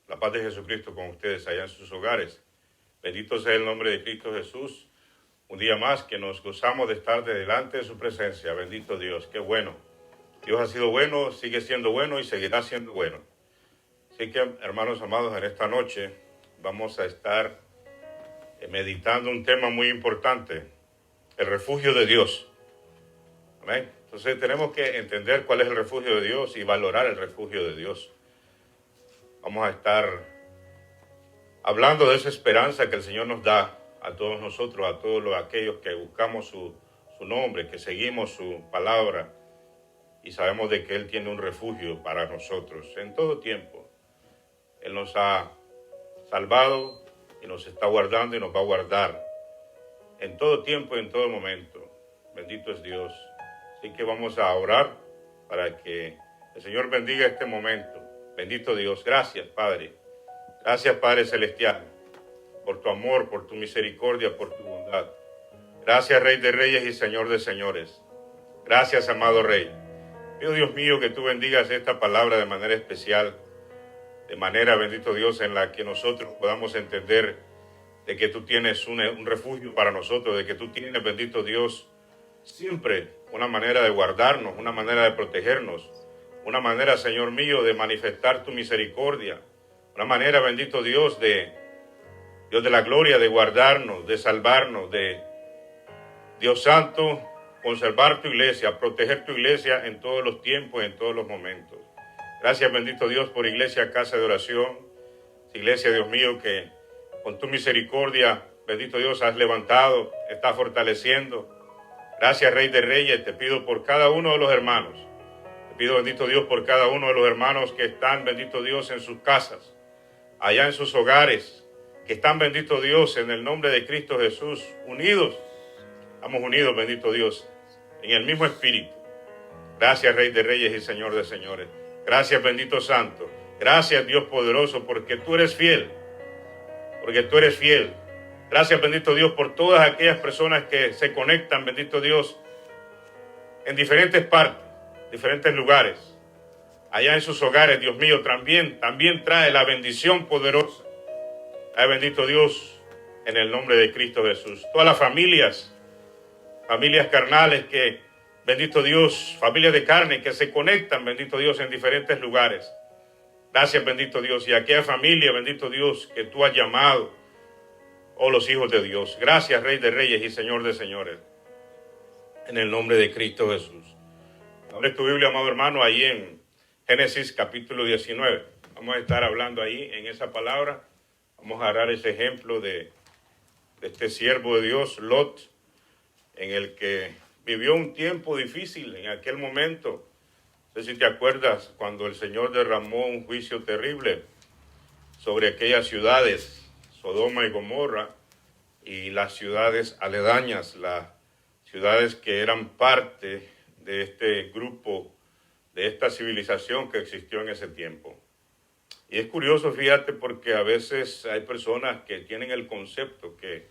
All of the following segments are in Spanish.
La paz de Jesucristo con ustedes allá en sus hogares. Bendito sea el nombre de Cristo Jesús. Un día más que nos gozamos de estar delante de su presencia. Bendito Dios, qué bueno. Dios ha sido bueno, sigue siendo bueno y seguirá siendo bueno. Así que, hermanos amados, en esta noche vamos a estar meditando un tema muy importante, el refugio de Dios. Amén. Entonces tenemos que entender cuál es el refugio de Dios y valorar el refugio de Dios. Vamos a estar hablando de esa esperanza que el Señor nos da a todos nosotros, a todos aquellos que buscamos su nombre, que seguimos su palabra y sabemos de que Él tiene un refugio para nosotros en todo tiempo. Él nos ha salvado y nos está guardando y nos va a guardar en todo tiempo y en todo momento. Bendito es Dios. Así que vamos a orar para que el Señor bendiga este momento. Bendito Dios. Gracias, Padre. Gracias, Padre Celestial, por tu amor, por tu misericordia, por tu bondad. Gracias, Rey de Reyes y Señor de Señores. Gracias, amado Rey. Pido, Dios mío, que tú bendigas esta palabra de manera especial, de manera, bendito Dios, en la que nosotros podamos entender de que tú tienes un refugio para nosotros, de que tú tienes, bendito Dios, siempre una manera de guardarnos, una manera de protegernos, una manera, Señor mío, de manifestar tu misericordia, una manera, bendito Dios, Dios de la gloria, de guardarnos, de salvarnos, de Dios Santo, conservar tu iglesia, proteger tu iglesia en todos los tiempos, en todos los momentos. Gracias, bendito Dios, por Iglesia Casa de Oración, iglesia, Dios mío, que con tu misericordia, bendito Dios, has levantado, estás fortaleciendo. Gracias, Rey de Reyes, te pido por cada uno de los hermanos. Te pido, bendito Dios, por cada uno de los hermanos que están, bendito Dios, en sus casas, allá en sus hogares, que están, bendito Dios, en el nombre de Cristo Jesús, unidos. Estamos unidos, bendito Dios, en el mismo espíritu. Gracias, Rey de Reyes y Señor de Señores. Gracias, bendito Santo. Gracias, Dios poderoso, porque tú eres fiel. Porque tú eres fiel. Gracias, bendito Dios, por todas aquellas personas que se conectan, bendito Dios, en diferentes partes, diferentes lugares. Allá en sus hogares, Dios mío, también trae la bendición poderosa. Ay, bendito Dios, en el nombre de Cristo Jesús. Todas las familias carnales que, bendito Dios, familias de carne que se conectan, bendito Dios, en diferentes lugares. Gracias, bendito Dios. Y aquella familia, bendito Dios, que tú has llamado, oh, los hijos de Dios. Gracias, Rey de Reyes y Señor de Señores. En el nombre de Cristo Jesús. Abre tu Biblia, amado hermano, ahí en Génesis capítulo 19. Vamos a estar hablando ahí en esa palabra. Vamos a dar ese ejemplo de este siervo de Dios, Lot, en el que vivió un tiempo difícil en aquel momento. No sé si te acuerdas cuando el Señor derramó un juicio terrible sobre aquellas ciudades, Sodoma y Gomorra, y las ciudades aledañas, las ciudades que eran parte de este grupo, de esta civilización que existió en ese tiempo. Y es curioso, fíjate, porque a veces hay personas que tienen el concepto que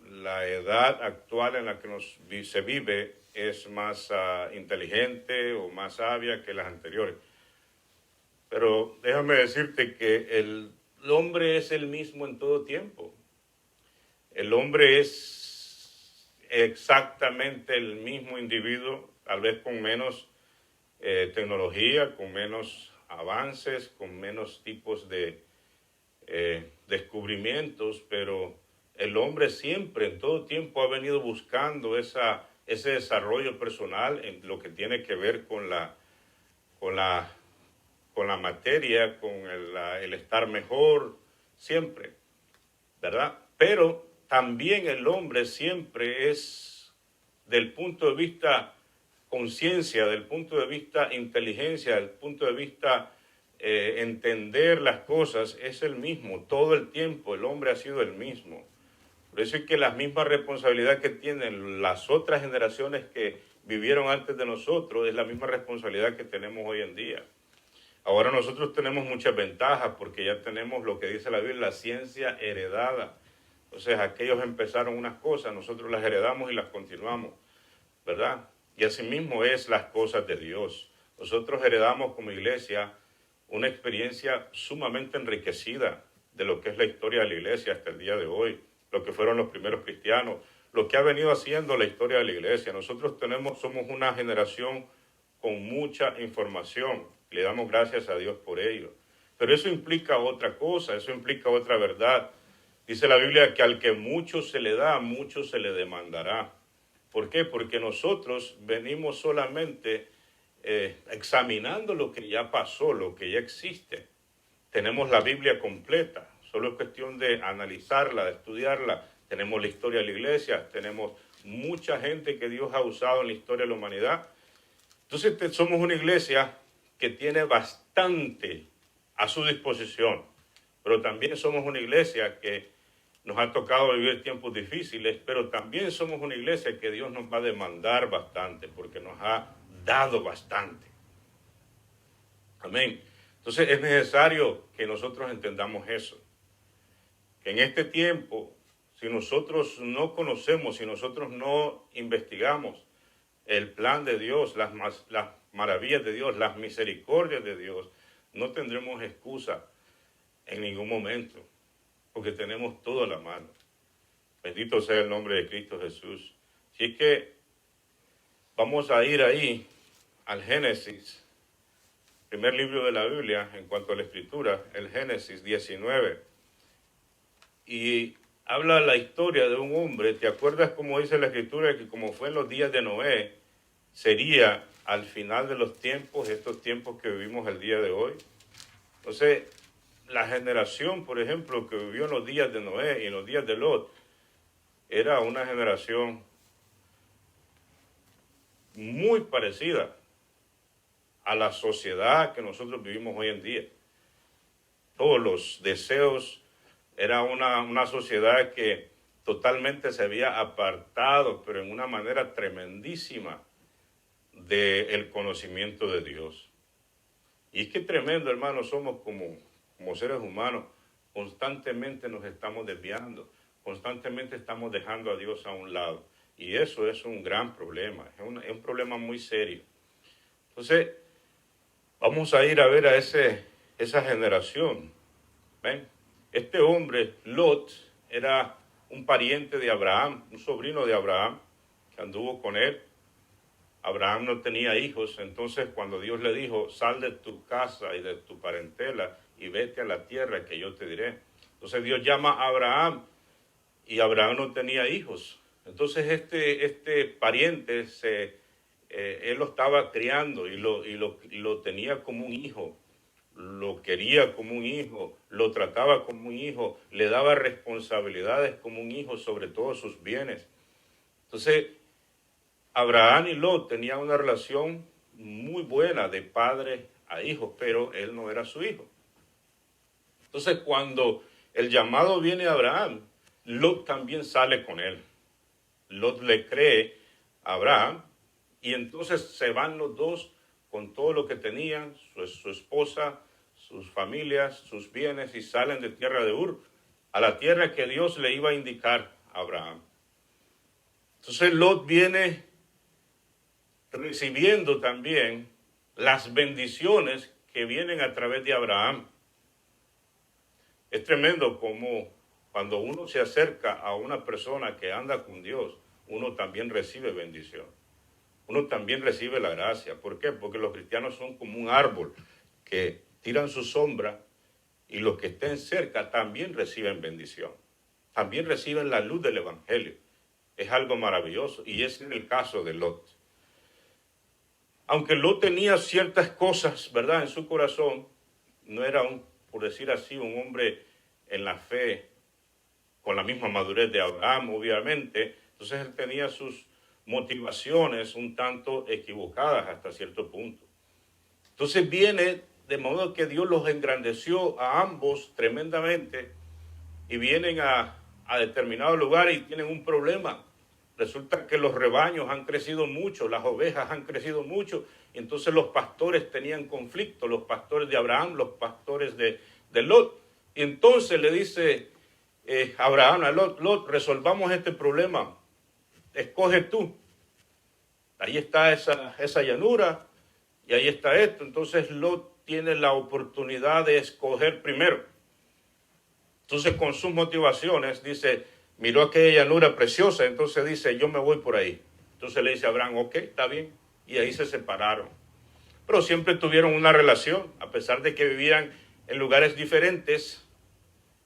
la edad actual en la que se vive es más inteligente o más sabia que las anteriores. Pero déjame decirte que el hombre es el mismo en todo tiempo. El hombre es exactamente el mismo individuo, tal vez con menos tecnología, con menos avances, con menos tipos de descubrimientos, pero el hombre siempre, en todo tiempo, ha venido buscando ese desarrollo personal en lo que tiene que ver con la materia, con el estar mejor, siempre, ¿verdad? Pero también el hombre siempre es, del punto de vista conciencia, del punto de vista inteligencia, del punto de vista entender las cosas, es el mismo. Todo el tiempo el hombre ha sido el mismo. Por eso es que la misma responsabilidad que tienen las otras generaciones que vivieron antes de nosotros es la misma responsabilidad que tenemos hoy en día. Ahora nosotros tenemos muchas ventajas porque ya tenemos lo que dice la Biblia, la ciencia heredada. Entonces aquellos empezaron unas cosas, nosotros las heredamos y las continuamos, ¿verdad? Y asimismo es las cosas de Dios. Nosotros heredamos como iglesia una experiencia sumamente enriquecida de lo que es la historia de la iglesia hasta el día de hoy, lo que fueron los primeros cristianos, lo que ha venido haciendo la historia de la iglesia. Nosotros somos una generación con mucha información. Le damos gracias a Dios por ello. Pero eso implica otra cosa, eso implica otra verdad. Dice la Biblia que al que mucho se le da, mucho se le demandará. ¿Por qué? Porque nosotros venimos solamente examinando lo que ya pasó, lo que ya existe. Tenemos la Biblia completa, solo es cuestión de analizarla, de estudiarla. Tenemos la historia de la iglesia, tenemos mucha gente que Dios ha usado en la historia de la humanidad. Entonces somos una iglesia que tiene bastante a su disposición, pero también somos una iglesia que nos ha tocado vivir tiempos difíciles, pero también somos una iglesia que Dios nos va a demandar bastante, porque nos ha dado bastante. Amén. Entonces es necesario que nosotros entendamos eso, que en este tiempo, si nosotros no conocemos, si nosotros no investigamos el plan de Dios, las maravillas de Dios, las misericordias de Dios, no tendremos excusa en ningún momento, porque tenemos todo a la mano. Bendito sea el nombre de Cristo Jesús. Así es que vamos a ir ahí al Génesis, primer libro de la Biblia en cuanto a la Escritura, el Génesis 19. Y habla la historia de un hombre. ¿Te acuerdas cómo dice la Escritura? Que como fue en los días de Noé, sería al final de los tiempos, estos tiempos que vivimos el día de hoy. Entonces, la generación, por ejemplo, que vivió en los días de Noé y en los días de Lot, era una generación muy parecida a la sociedad que nosotros vivimos hoy en día. Todos los deseos, era una sociedad que totalmente se había apartado, pero en una manera tremendísima, del conocimiento de Dios. Y es que tremendo, hermano, somos como seres humanos, constantemente nos estamos desviando, constantemente estamos dejando a Dios a un lado. Y eso es un gran problema, es un problema muy serio. Entonces, vamos a ir a ver a esa generación. ¿Ven? Este hombre, Lot, era un pariente de Abraham, un sobrino de Abraham, que anduvo con él. Abraham no tenía hijos, entonces cuando Dios le dijo, sal de tu casa y de tu parentela y vete a la tierra que yo te diré. Entonces Dios llama a Abraham y Abraham no tenía hijos. Entonces este pariente, él lo estaba criando y lo tenía como un hijo, lo quería como un hijo, lo trataba como un hijo, le daba responsabilidades como un hijo sobre todos sus bienes. Entonces, Abraham y Lot tenían una relación muy buena de padre a hijo, pero él no era su hijo. Entonces, cuando el llamado viene a Abraham, Lot también sale con él. Lot le cree a Abraham y entonces se van los dos con todo lo que tenían, su esposa, sus familias, sus bienes, y salen de tierra de Ur a la tierra que Dios le iba a indicar a Abraham. Entonces Lot viene recibiendo también las bendiciones que vienen a través de Abraham. Es tremendo como cuando uno se acerca a una persona que anda con Dios, uno también recibe bendición. Uno también recibe la gracia. ¿Por qué? Porque los cristianos son como un árbol que tiran su sombra y los que estén cerca también reciben bendición. También reciben la luz del Evangelio. Es algo maravilloso y es en el caso de Lot. Aunque Lot tenía ciertas cosas, ¿verdad?, en su corazón, no era por decir así, un hombre en la fe con la misma madurez de Abraham, obviamente. Entonces él tenía sus motivaciones un tanto equivocadas hasta cierto punto. Entonces viene de modo que Dios los engrandeció a ambos tremendamente y vienen a determinado lugar y tienen un problema. Resulta que los rebaños han crecido mucho, las ovejas han crecido mucho, y entonces los pastores tenían conflicto, los pastores de Abraham, los pastores de Lot. Y entonces le dice Abraham a Lot, resolvamos este problema, escoge tú. Ahí está esa llanura y ahí está esto. Entonces Lot tiene la oportunidad de escoger primero. Entonces, con sus motivaciones, dice, miró aquella llanura preciosa, entonces dice, yo me voy por ahí. Entonces le dice a Abraham, ok, está bien. Y ahí se separaron. Pero siempre tuvieron una relación, a pesar de que vivían en lugares diferentes,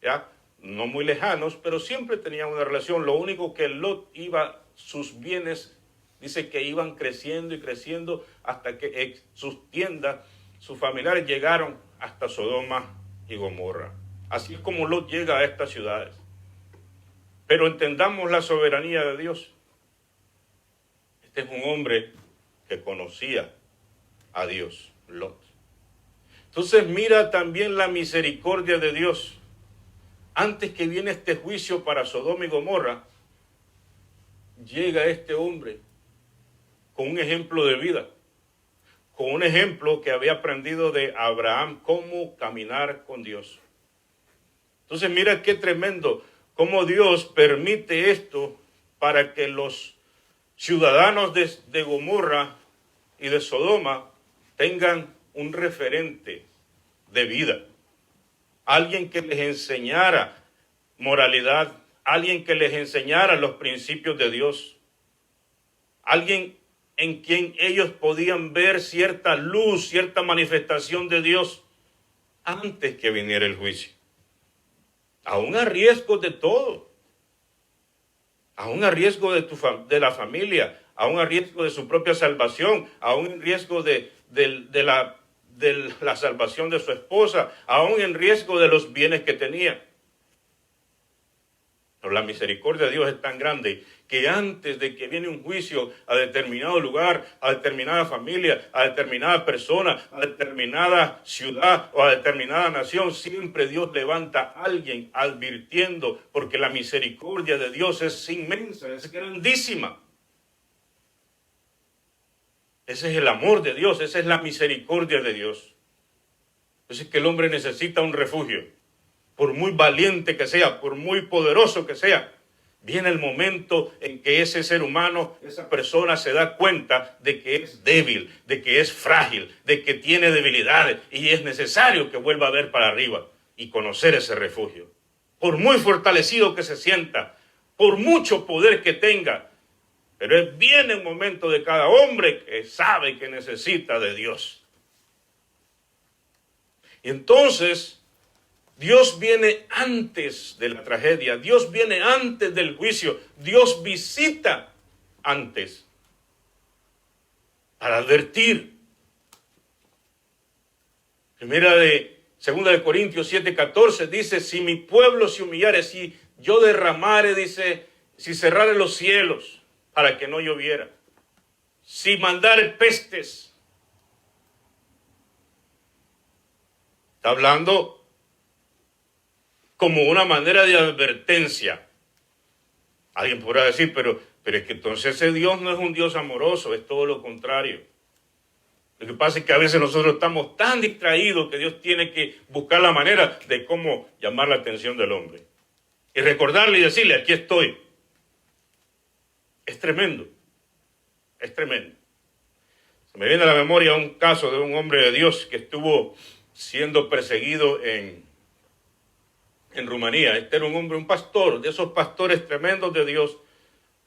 ¿ya? No muy lejanos, pero siempre tenían una relación. Lo único que Lot iba, sus bienes, dice que iban creciendo y creciendo hasta que sus tiendas, sus familiares llegaron hasta Sodoma y Gomorra. Así es como Lot llega a estas ciudades. Pero entendamos la soberanía de Dios. Este es un hombre que conocía a Dios, Lot. Entonces mira también la misericordia de Dios. Antes que viene este juicio para Sodoma y Gomorra, llega este hombre con un ejemplo de vida, con un ejemplo que había aprendido de Abraham, cómo caminar con Dios. Entonces mira qué tremendo, cómo Dios permite esto para que los ciudadanos de Gomorra y de Sodoma tengan un referente de vida. Alguien que les enseñara moralidad, alguien que les enseñara los principios de Dios, alguien en quien ellos podían ver cierta luz, cierta manifestación de Dios antes que viniera el juicio. Aún a riesgo de todo, aún a riesgo de la familia, aún a riesgo de su propia salvación, aún en riesgo de la salvación de su esposa, aún en riesgo de los bienes que tenía. Pero la misericordia de Dios es tan grande que antes de que viene un juicio a determinado lugar, a determinada familia, a determinada persona, a determinada ciudad o a determinada nación, siempre Dios levanta a alguien advirtiendo, porque la misericordia de Dios es inmensa, es grandísima. Ese es el amor de Dios, esa es la misericordia de Dios. Entonces es que el hombre necesita un refugio. Por muy valiente que sea, por muy poderoso que sea, viene el momento en que ese ser humano, esa persona se da cuenta de que es débil, de que es frágil, de que tiene debilidades y es necesario que vuelva a ver para arriba y conocer ese refugio. Por muy fortalecido que se sienta, por mucho poder que tenga, pero viene el momento de cada hombre que sabe que necesita de Dios. Y entonces Dios viene antes de la tragedia, Dios viene antes del juicio, Dios visita antes para advertir. Segunda de Corintios 7:14 dice, si mi pueblo se humillare, si yo derramare, dice, si cerrare los cielos para que no lloviera, si mandare pestes. Está hablando como una manera de advertencia. Alguien podrá decir, pero es que entonces ese Dios no es un Dios amoroso, es todo lo contrario. Lo que pasa es que a veces nosotros estamos tan distraídos que Dios tiene que buscar la manera de cómo llamar la atención del hombre. Y recordarle y decirle, aquí estoy. Es tremendo, es tremendo. Se me viene a la memoria un caso de un hombre de Dios que estuvo siendo perseguido en Rumanía. Este era un hombre, un pastor, de esos pastores tremendos de Dios,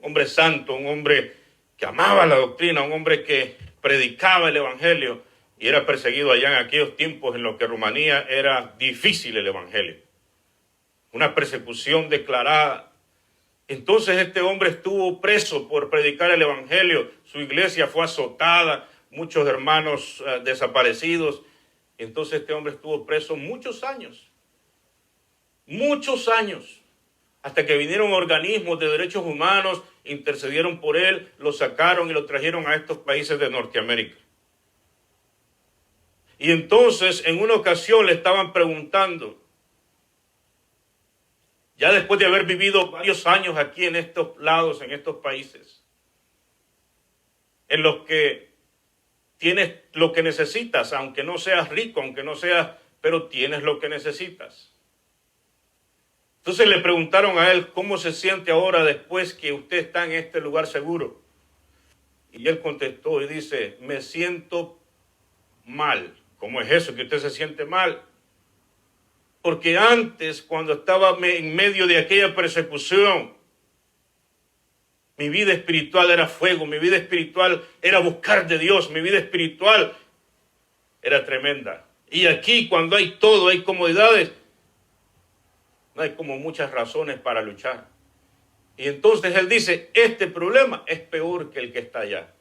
un hombre santo, un hombre que amaba la doctrina, un hombre que predicaba el evangelio y era perseguido allá en aquellos tiempos en los que Rumanía era difícil el evangelio. Una persecución declarada. Entonces este hombre estuvo preso por predicar el evangelio, su iglesia fue azotada, muchos hermanos desaparecidos. Entonces este hombre estuvo preso muchos años, hasta que vinieron organismos de derechos humanos, intercedieron por él, lo sacaron y lo trajeron a estos países de Norteamérica. Y entonces en una ocasión le estaban preguntando, ya después de haber vivido varios años aquí en estos lados, en estos países, en los que tienes lo que necesitas, aunque no seas rico, aunque no seas, pero tienes lo que necesitas. Entonces le preguntaron a él cómo se siente ahora después que usted está en este lugar seguro. Y él contestó y dice, me siento mal, ¿Cómo es eso que usted se siente mal? Porque antes, cuando estaba en medio de aquella persecución, mi vida espiritual era fuego, mi vida espiritual era buscar de Dios, mi vida espiritual era tremenda. Y aquí, cuando hay todo, hay comodidades, no hay como muchas razones para luchar. Y entonces él dice, este problema es peor que el que está allá.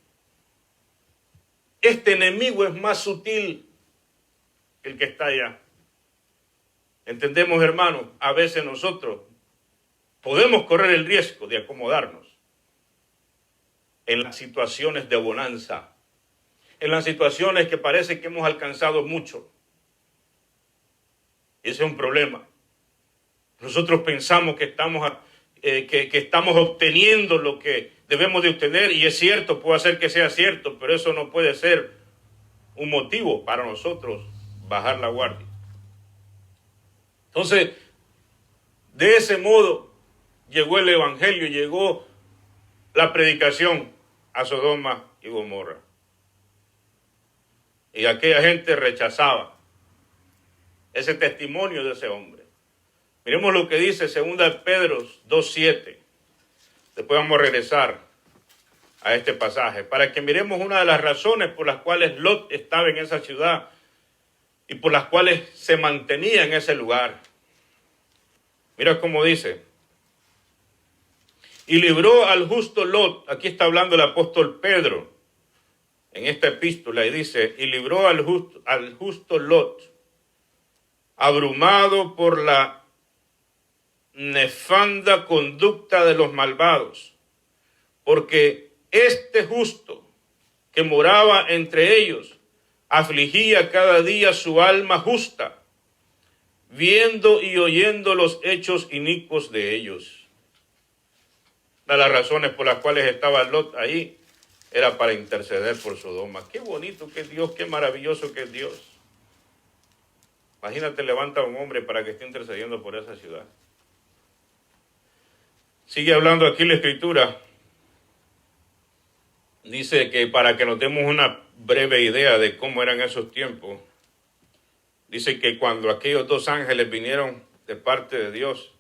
Este enemigo es más sutil que el que está allá. Entendemos, hermanos, a veces nosotros podemos correr el riesgo de acomodarnos en las situaciones de bonanza, en las situaciones que parece que hemos alcanzado mucho. Ese es un problema. Nosotros pensamos que estamos obteniendo lo que debemos de obtener, y es cierto, puede ser que sea cierto, pero eso no puede ser un motivo para nosotros bajar la guardia. Entonces, de ese modo llegó el evangelio, llegó la predicación a Sodoma y Gomorra. Y aquella gente rechazaba ese testimonio de ese hombre. Miremos lo que dice 2 Pedro 2:7. Después vamos a regresar a este pasaje para que miremos una de las razones por las cuales Lot estaba en esa ciudad y por las cuales se mantenía en ese lugar. Mira cómo dice. Y libró al justo Lot, aquí está hablando el apóstol Pedro en esta epístola, y dice, y libró al justo Lot, abrumado por la nefanda conducta de los malvados, porque este justo que moraba entre ellos afligía cada día su alma justa, viendo y oyendo los hechos inicuos de ellos. Una de las razones por las cuales estaba Lot ahí era para interceder por Sodoma. Qué bonito que es Dios, qué maravilloso que es Dios. Imagínate, levanta a un hombre para que esté intercediendo por esa ciudad. Sigue hablando aquí la Escritura. Dice que para que nos demos una breve idea de cómo eran esos tiempos, dice que cuando aquellos dos ángeles vinieron de parte de Dios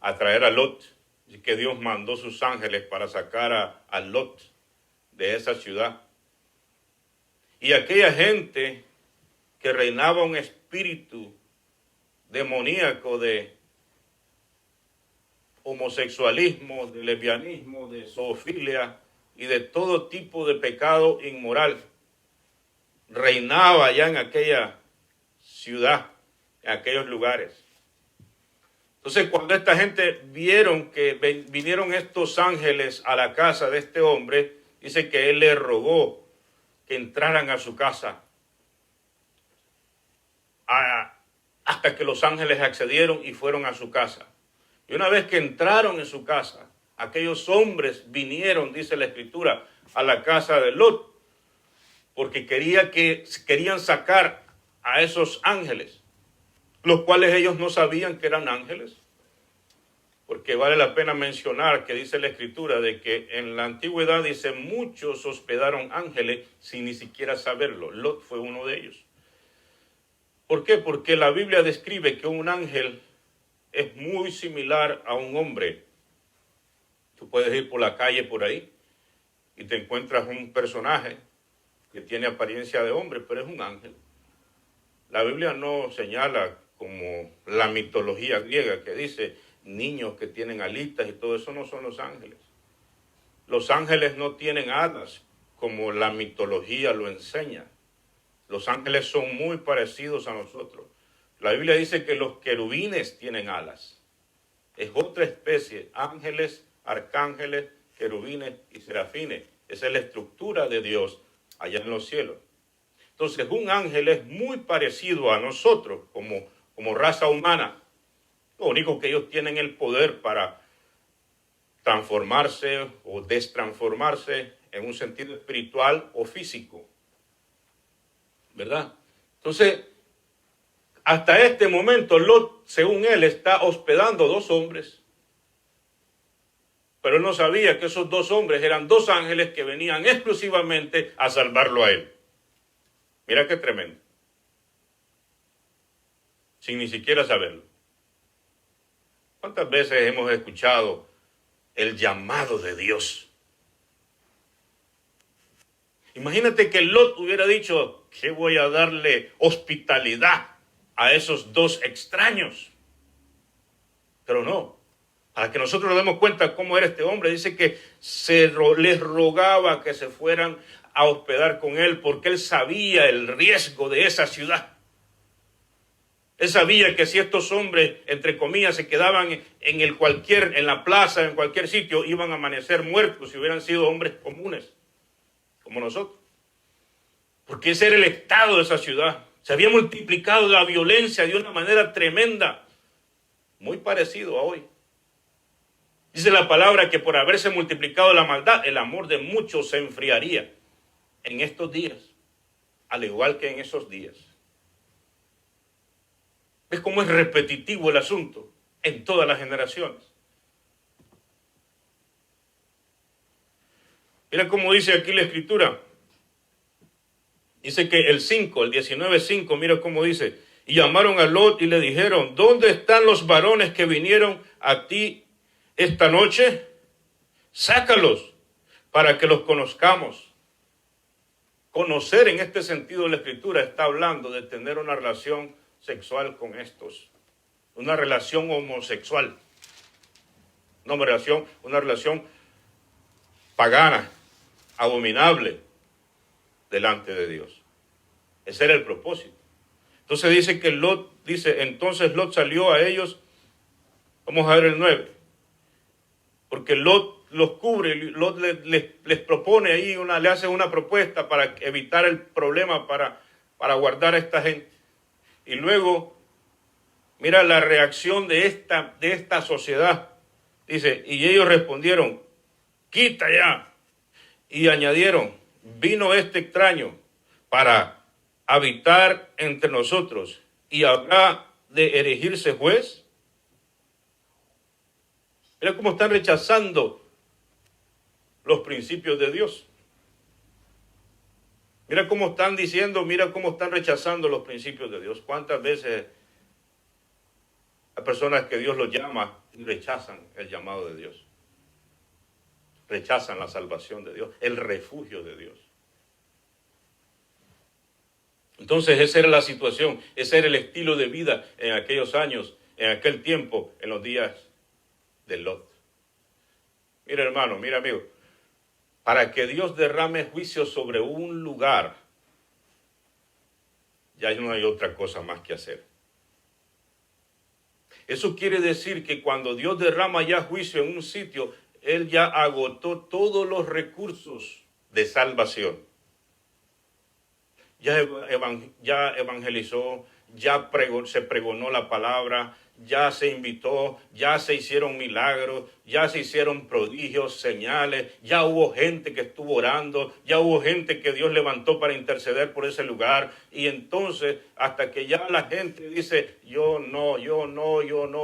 a traer a Lot, y que Dios mandó sus ángeles para sacar a Lot de esa ciudad. Y aquella gente que reinaba un espíritu demoníaco de homosexualismo, de lesbianismo, de zoofilia y de todo tipo de pecado inmoral, reinaba allá en aquella ciudad, en aquellos lugares. Entonces, cuando esta gente vieron que vinieron estos ángeles a la casa de este hombre, dice que él le rogó que entraran a su casa, hasta que los ángeles accedieron y fueron a su casa. Y una vez que entraron en su casa, aquellos hombres vinieron, dice la Escritura, a la casa de Lot, porque querían sacar a esos ángeles, los cuales ellos no sabían que eran ángeles, porque vale la pena mencionar que dice la Escritura de que en la antigüedad, dice, muchos hospedaron ángeles sin ni siquiera saberlo. Lot fue uno de ellos. ¿Por qué? Porque la Biblia describe que un ángel es muy similar a un hombre. Tú puedes ir por la calle por ahí y te encuentras un personaje que tiene apariencia de hombre, pero es un ángel. La Biblia no señala como la mitología griega que dice niños que tienen alitas y todo eso, no son los ángeles. Los ángeles no tienen alas como la mitología lo enseña. Los ángeles son muy parecidos a nosotros. La Biblia dice que los querubines tienen alas. Es otra especie, ángeles, arcángeles, querubines y serafines. Esa es la estructura de Dios allá en los cielos. Entonces, un ángel es muy parecido a nosotros como raza humana. Lo único que ellos tienen el poder para transformarse o destransformarse en un sentido espiritual o físico. ¿Verdad? Entonces, hasta este momento, Lot, según él, está hospedando dos hombres. Pero él no sabía que esos dos hombres eran dos ángeles que venían exclusivamente a salvarlo a él. Mira qué tremendo. Sin ni siquiera saberlo. ¿Cuántas veces hemos escuchado el llamado de Dios? Imagínate que Lot hubiera dicho que voy a darle hospitalidad a esos dos extraños. Pero no. Para que nosotros nos demos cuenta cómo era este hombre, dice que les rogaba que se fueran a hospedar con él porque él sabía el riesgo de esa ciudad. Él sabía que si estos hombres, entre comillas, se quedaban en la plaza, en cualquier sitio, iban a amanecer muertos si hubieran sido hombres comunes, como nosotros. Porque ese era el estado de esa ciudad. Se había multiplicado la violencia de una manera tremenda, muy parecido a hoy. Dice la palabra que por haberse multiplicado la maldad, el amor de muchos se enfriaría en estos días, al igual que en esos días. ¿Ves cómo es repetitivo el asunto en todas las generaciones? Mira cómo dice aquí la Escritura. Dice que el 19:5, mira cómo dice. Y llamaron a Lot y le dijeron, ¿dónde están los varones que vinieron a ti esta noche? Sácalos para que los conozcamos. Conocer en este sentido de la Escritura está hablando de tener una relación sexual con estos, una relación homosexual, una relación pagana, abominable delante de Dios. Ese era el propósito. Entonces dice que entonces Lot salió a ellos. Vamos a ver el 9. Porque Lot los cubre, Lot les propone ahí, le hace una propuesta para evitar el problema, para guardar a esta gente. Y luego, mira la reacción de esta sociedad. Dice, y ellos respondieron, quita ya. Y añadieron, vino este extraño para habitar entre nosotros y habrá de erigirse juez. Mira cómo están rechazando los principios de Dios. Mira cómo están rechazando los principios de Dios. ¿Cuántas veces hay personas que Dios los llama y rechazan el llamado de Dios? Rechazan la salvación de Dios, el refugio de Dios. Entonces esa era la situación, ese era el estilo de vida en aquellos años, en aquel tiempo, en los días de Lot. Mira hermano, mira amigo, para que Dios derrame juicio sobre un lugar, ya no hay otra cosa más que hacer. Eso quiere decir que cuando Dios derrama ya juicio en un sitio, Él ya agotó todos los recursos de salvación. Ya evangelizó, se pregonó la palabra, ya se invitó, ya se hicieron milagros, ya se hicieron prodigios, señales, ya hubo gente que estuvo orando, ya hubo gente que Dios levantó para interceder por ese lugar. Y entonces, hasta que ya la gente dice, yo no,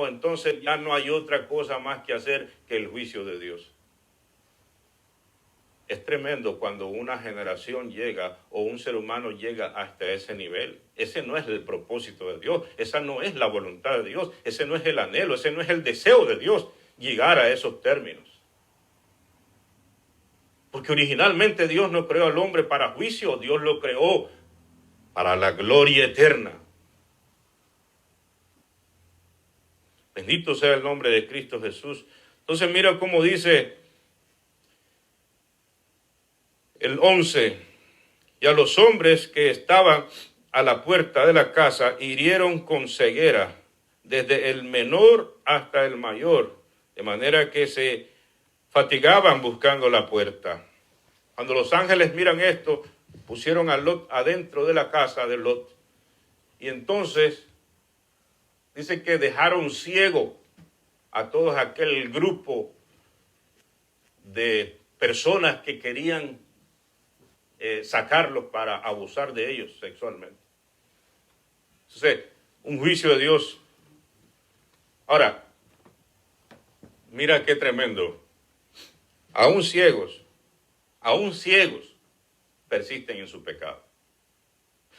entonces ya no hay otra cosa más que hacer que el juicio de Dios. Es tremendo cuando una generación llega o un ser humano llega hasta ese nivel. Ese no es el propósito de Dios, esa no es la voluntad de Dios, ese no es el anhelo, ese no es el deseo de Dios, llegar a esos términos. Porque originalmente Dios no creó al hombre para juicio, Dios lo creó para la gloria eterna. Bendito sea el nombre de Cristo Jesús. Entonces mira cómo dice el 11, y a los hombres que estaban a la puerta de la casa hirieron con ceguera, desde el menor hasta el mayor, de manera que se fatigaban buscando la puerta. Cuando los ángeles miran esto, pusieron a Lot adentro de la casa de Lot. Y entonces dice que dejaron ciego a todo aquel grupo de personas que querían sacarlos para abusar de ellos sexualmente. Entonces, un juicio de Dios. Ahora, mira qué tremendo. Aún ciegos, persisten en su pecado.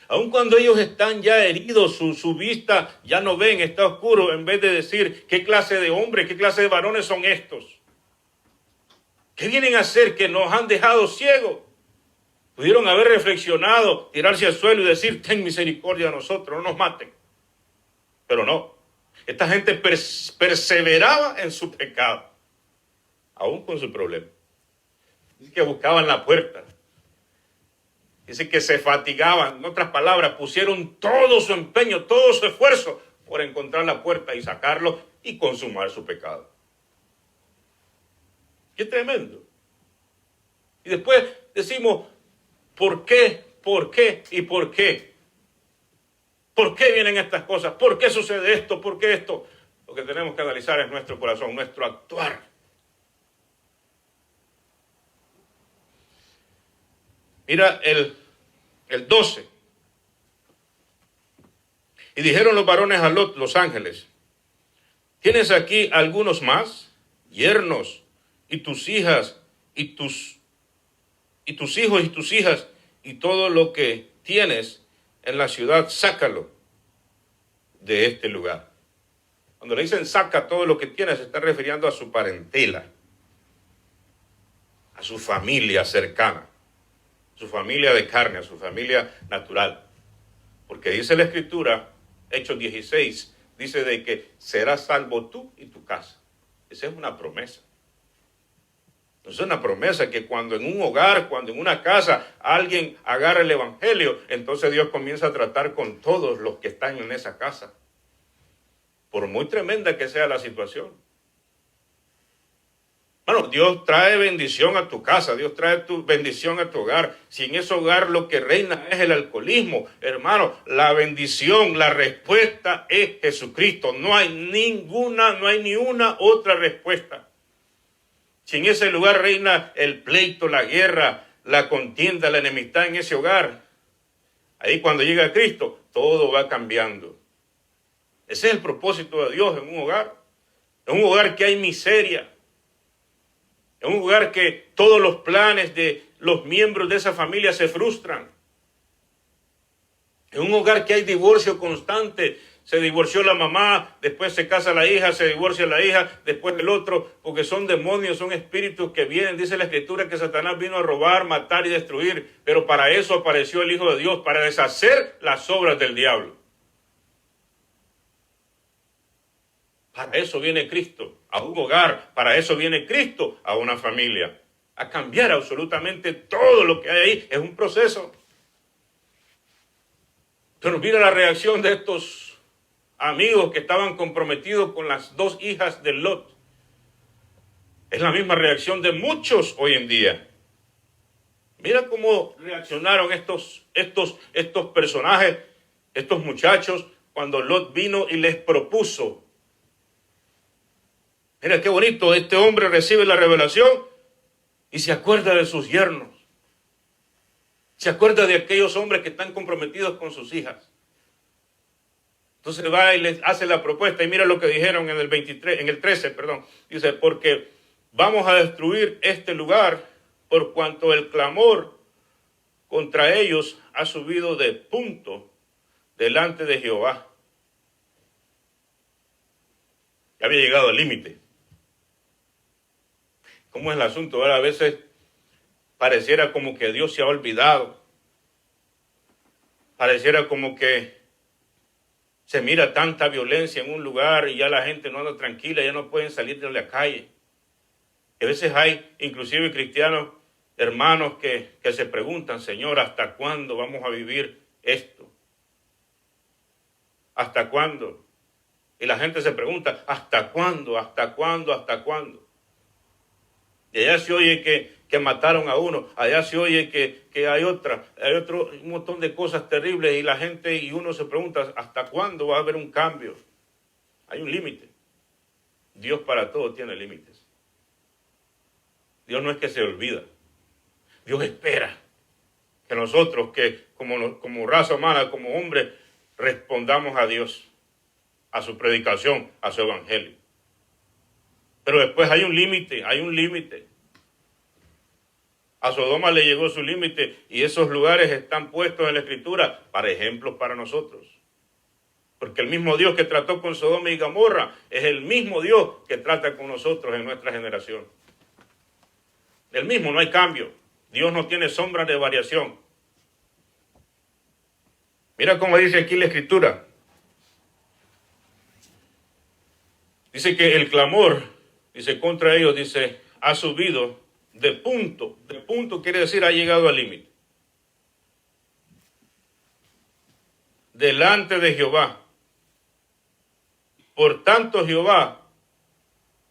Aun cuando ellos están ya heridos, su vista ya no ven, está oscuro, en vez de decir qué clase de hombres, qué clase de varones son estos. ¿Qué vienen a hacer que nos han dejado ciegos? Pudieron haber reflexionado, tirarse al suelo y decir, ten misericordia de nosotros, no nos maten. Pero no, esta gente perseveraba en su pecado, aún con su problema. Dice que buscaban la puerta. Dice que se fatigaban, en otras palabras, pusieron todo su empeño, todo su esfuerzo por encontrar la puerta y sacarlo y consumar su pecado. ¡Qué tremendo! Y después decimos, ¿por qué? ¿Por qué? ¿Y por qué? ¿Por qué vienen estas cosas? ¿Por qué sucede esto? ¿Por qué esto? Lo que tenemos que analizar es nuestro corazón, nuestro actuar. Mira el 12. Y dijeron los varones a Lot, los ángeles, ¿tienes aquí algunos más? Yernos, y tus hijas, y tus hijos y tus hijas, y todo lo que tienes en la ciudad, sácalo de este lugar. Cuando le dicen saca todo lo que tienes, se está refiriendo a su parentela, a su familia cercana, su familia de carne, a su familia natural. Porque dice la Escritura, Hechos 16, dice de que serás salvo tú y tu casa. Esa es una promesa. Es una promesa que cuando en un hogar, cuando en una casa alguien agarra el evangelio, entonces Dios comienza a tratar con todos los que están en esa casa. Por muy tremenda que sea la situación. Bueno, Dios trae bendición a tu casa, Dios trae tu bendición a tu hogar. Si en ese hogar lo que reina es el alcoholismo, hermano, la bendición, la respuesta es Jesucristo. No hay ni una otra respuesta. Si en ese lugar reina el pleito, la guerra, la contienda, la enemistad en ese hogar, ahí cuando llega Cristo, todo va cambiando. Ese es el propósito de Dios en un hogar. En un hogar que hay miseria. En un hogar que todos los planes de los miembros de esa familia se frustran. En un hogar que hay divorcio constante. Se divorció la mamá, después se casa la hija, se divorcia la hija, después el otro, porque son demonios, son espíritus que vienen. Dice la Escritura que Satanás vino a robar, matar y destruir, pero para eso apareció el Hijo de Dios, para deshacer las obras del diablo. Para eso viene Cristo a un hogar, para eso viene Cristo a una familia, a cambiar absolutamente todo lo que hay ahí. Es un proceso. Pero mira la reacción de estos amigos que estaban comprometidos con las dos hijas de Lot. Es la misma reacción de muchos hoy en día. Mira cómo reaccionaron estos personajes, estos muchachos, cuando Lot vino y les propuso. Mira qué bonito, este hombre recibe la revelación y se acuerda de sus yernos. Se acuerda de aquellos hombres que están comprometidos con sus hijas. Entonces va y les hace la propuesta y mira lo que dijeron en el 13, dice, porque vamos a destruir este lugar por cuanto el clamor contra ellos ha subido de punto delante de Jehová. Ya había llegado al límite. ¿Cómo es el asunto? Ahora a veces pareciera como que Dios se ha olvidado. Pareciera como que se mira tanta violencia en un lugar y ya la gente no anda tranquila, ya no pueden salir de la calle. A veces hay inclusive cristianos, hermanos que se preguntan, Señor, ¿hasta cuándo vamos a vivir esto? ¿Hasta cuándo? Y la gente se pregunta, ¿hasta cuándo? ¿Hasta cuándo? ¿Hasta cuándo? Y allá se oye que mataron a uno, allá se oye que hay otro, un montón de cosas terribles y la gente y uno se pregunta, ¿hasta cuándo va a haber un cambio? Hay un límite. Dios para todo tiene límites. Dios no es que se olvida. Dios espera que nosotros, que como raza humana, como hombres, respondamos a Dios, a su predicación, a su evangelio. Pero después hay un límite, A Sodoma le llegó su límite y esos lugares están puestos en la Escritura para ejemplos para nosotros. Porque el mismo Dios que trató con Sodoma y Gomorra es el mismo Dios que trata con nosotros en nuestra generación. El mismo, no hay cambio. Dios no tiene sombra de variación. Mira cómo dice aquí la Escritura. Dice que el clamor, dice, contra ellos, dice, ha subido de punto quiere decir ha llegado al límite. Delante de Jehová. Por tanto, Jehová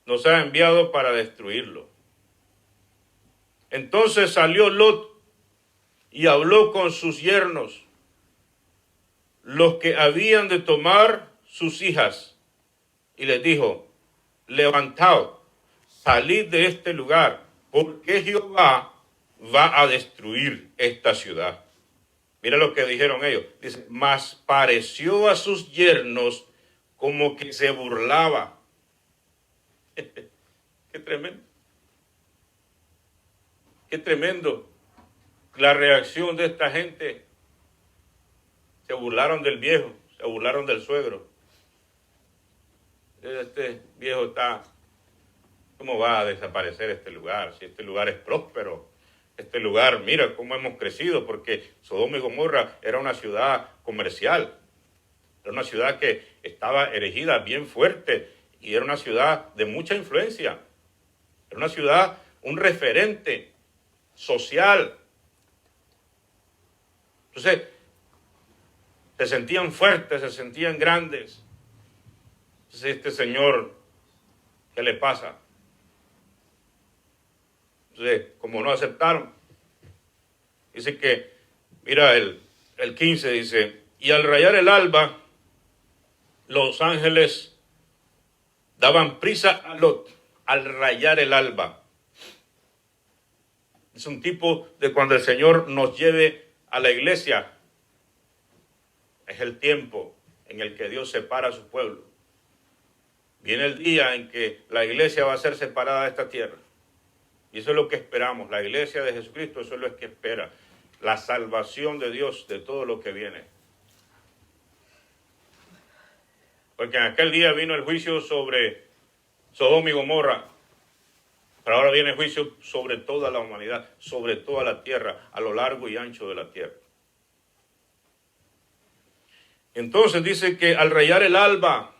nos ha enviado para destruirlo. Entonces salió Lot y habló con sus yernos, los que habían de tomar sus hijas, y les dijo, levantaos, salid de este lugar, porque Jehová va a destruir esta ciudad. Mira lo que dijeron ellos. Dice, mas pareció a sus yernos como que se burlaba. Qué tremendo. Qué tremendo la reacción de esta gente. Se burlaron del viejo, se burlaron del suegro. Este viejo está, ¿cómo va a desaparecer este lugar? Si este lugar es próspero, este lugar, mira cómo hemos crecido, porque Sodoma y Gomorra era una ciudad comercial, era una ciudad que estaba erigida bien fuerte y era una ciudad de mucha influencia, era una ciudad, un referente social. Entonces, se sentían fuertes, se sentían grandes. Entonces, este señor, ¿qué le pasa? Entonces, como no aceptaron, dice que, mira el 15 dice, y al rayar el alba, los ángeles daban prisa a Lot, al rayar el alba. Es un tipo de cuando el Señor nos lleve a la iglesia. Es el tiempo en el que Dios separa a su pueblo. Viene el día en que la iglesia va a ser separada de esta tierra. Y eso es lo que esperamos. La iglesia de Jesucristo, eso es lo que espera. La salvación de Dios de todo lo que viene. Porque en aquel día vino el juicio sobre Sodoma y Gomorra. Pero ahora viene el juicio sobre toda la humanidad, sobre toda la tierra, a lo largo y ancho de la tierra. Entonces dice que al rayar el alba,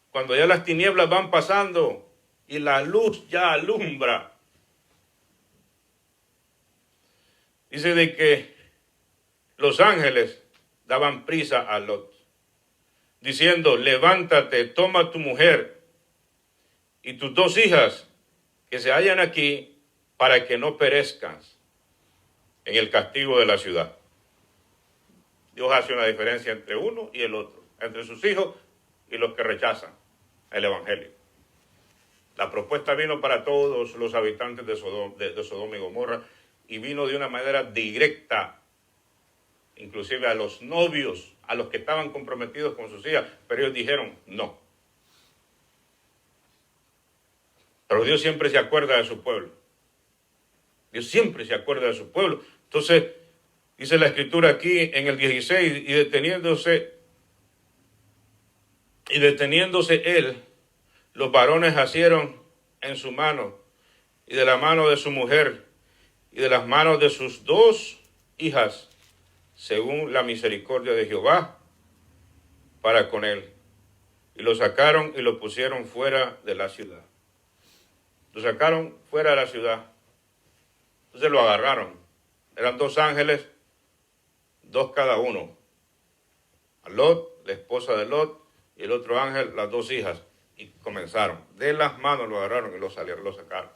cuando ya las tinieblas van pasando y la luz ya alumbra, dice de que los ángeles daban prisa a Lot, diciendo, levántate, toma tu mujer y tus 2 hijas que se hallan aquí para que no perezcas en el castigo de la ciudad. Dios hace una diferencia entre uno y el otro, entre sus hijos y los que rechazan el evangelio. La propuesta vino para todos los habitantes de Sodoma y Gomorra y vino de una manera directa, inclusive a los novios, a los que estaban comprometidos con sus hijas, pero ellos dijeron no. Pero Dios siempre se acuerda de su pueblo. Dios siempre se acuerda de su pueblo. Entonces, dice la Escritura aquí en el 16, y deteniéndose él, los varones asieron en su mano, y de la mano de su mujer, y de las manos de sus 2 hijas, según la misericordia de Jehová, para con él. Y lo sacaron y lo pusieron fuera de la ciudad. Lo sacaron fuera de la ciudad. Entonces lo agarraron. Eran 2 ángeles, 2 cada uno. A Lot, la esposa de Lot, y el otro ángel, las 2 hijas. Y comenzaron. De las manos lo agarraron y lo sacaron.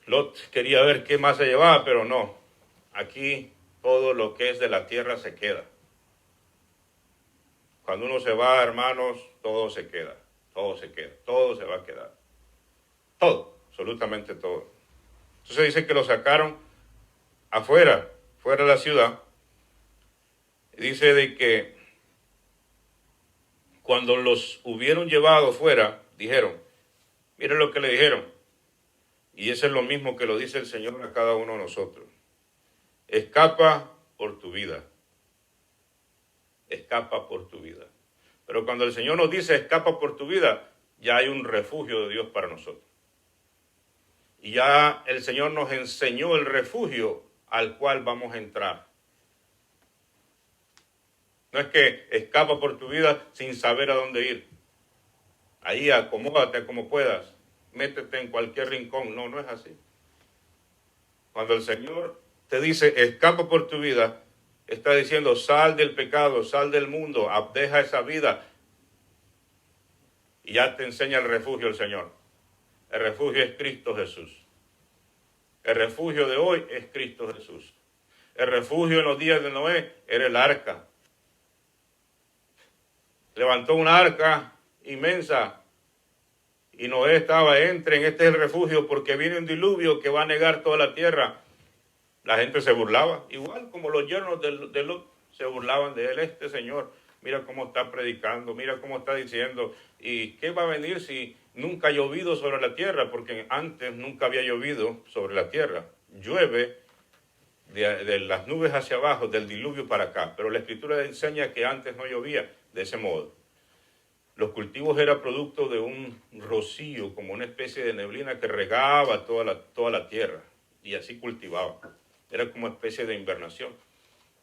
Lot quería ver qué más se llevaba, pero no. Aquí todo lo que es de la tierra se queda. Cuando uno se va, hermanos, todo se queda. Todo se queda. Todo se va a quedar. Todo. Absolutamente todo. Entonces dice que lo sacaron afuera, fuera de la ciudad. Dice de que cuando los hubieron llevado fuera, dijeron, miren lo que le dijeron, Y eso es lo mismo que lo dice el Señor a cada uno de nosotros. Escapa por tu vida. Escapa por tu vida. Pero cuando el Señor nos dice escapa por tu vida, ya hay un refugio de Dios para nosotros. Y ya el Señor nos enseñó el refugio al cual vamos a entrar. No es que escapa por tu vida sin saber a dónde ir. Ahí acomódate como puedas. Métete en cualquier rincón. No, no es así. Cuando el Señor te dice escapa por tu vida, está diciendo sal del pecado, sal del mundo, deja esa vida. Y ya te enseña el refugio el Señor. El refugio es Cristo Jesús. El refugio de hoy es Cristo Jesús. El refugio en los días de Noé era el arca. Levantó una arca inmensa y Noé estaba, entren, este es el refugio porque viene un diluvio que va a negar toda la tierra. La gente se burlaba, igual como los yernos de Lot se burlaban de él. Este señor, mira cómo está predicando, mira cómo está diciendo, y qué va a venir si nunca ha llovido sobre la tierra, porque antes nunca había llovido sobre la tierra. Llueve de las nubes hacia abajo, del diluvio para acá, pero la Escritura enseña que antes no llovía de ese modo. Los cultivos eran producto de un rocío, como una especie de neblina que regaba toda la tierra, y así cultivaban. Era como una especie de invernación.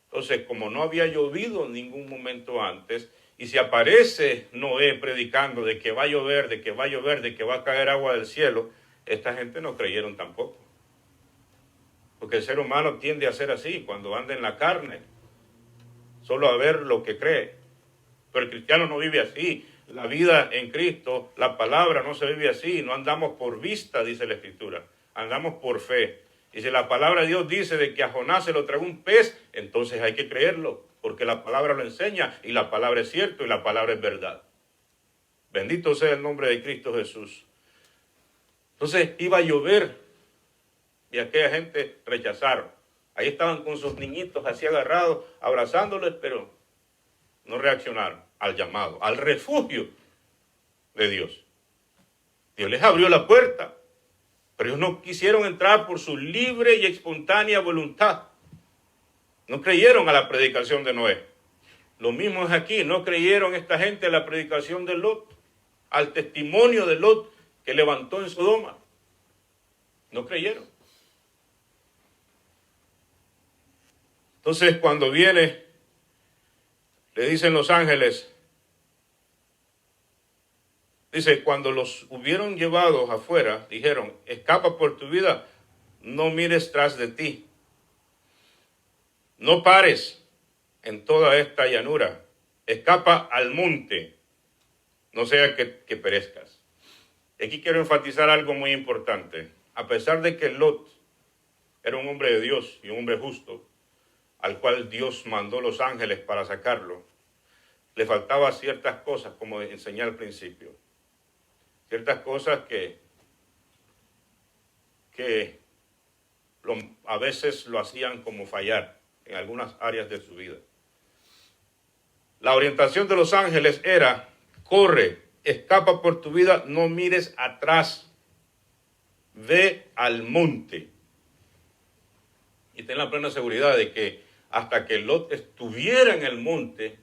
Entonces, como no había llovido en ningún momento antes, y si aparece Noé predicando de que va a llover, de que va a llover, de que va a caer agua del cielo, esta gente no creyeron tampoco. Porque el ser humano tiende a ser así, cuando anda en la carne, solo a ver lo que cree. Pero el cristiano no vive así. La vida en Cristo, la palabra no se vive así. No andamos por vista, dice la Escritura. Andamos por fe. Y si la palabra de Dios dice de que a Jonás se lo tragó un pez, entonces hay que creerlo, porque la palabra lo enseña y la palabra es cierto y la palabra es verdad. Bendito sea el nombre de Cristo Jesús. Entonces iba a llover y aquella gente rechazaron. Ahí estaban con sus niñitos así agarrados, abrazándoles, pero no reaccionaron al llamado, al refugio de Dios. Dios les abrió la puerta, pero ellos no quisieron entrar por su libre y espontánea voluntad. No creyeron a la predicación de Noé. Lo mismo es aquí, no creyeron esta gente a la predicación de Lot, al testimonio de Lot que levantó en Sodoma. No creyeron. Entonces, cuando viene, le dicen los ángeles, dice, cuando los hubieron llevados afuera, dijeron, escapa por tu vida, no mires tras de ti. No pares en toda esta llanura. Escapa al monte, no sea que perezcas. Aquí quiero enfatizar algo muy importante. A pesar de que Lot era un hombre de Dios y un hombre justo, al cual Dios mandó los ángeles para sacarlo, le faltaba ciertas cosas, como enseñé al principio. Ciertas cosas que a veces lo hacían como fallar en algunas áreas de su vida. La orientación de los ángeles era, corre, escapa por tu vida, no mires atrás, ve al monte. Y ten la plena seguridad de que hasta que Lot estuviera en el monte,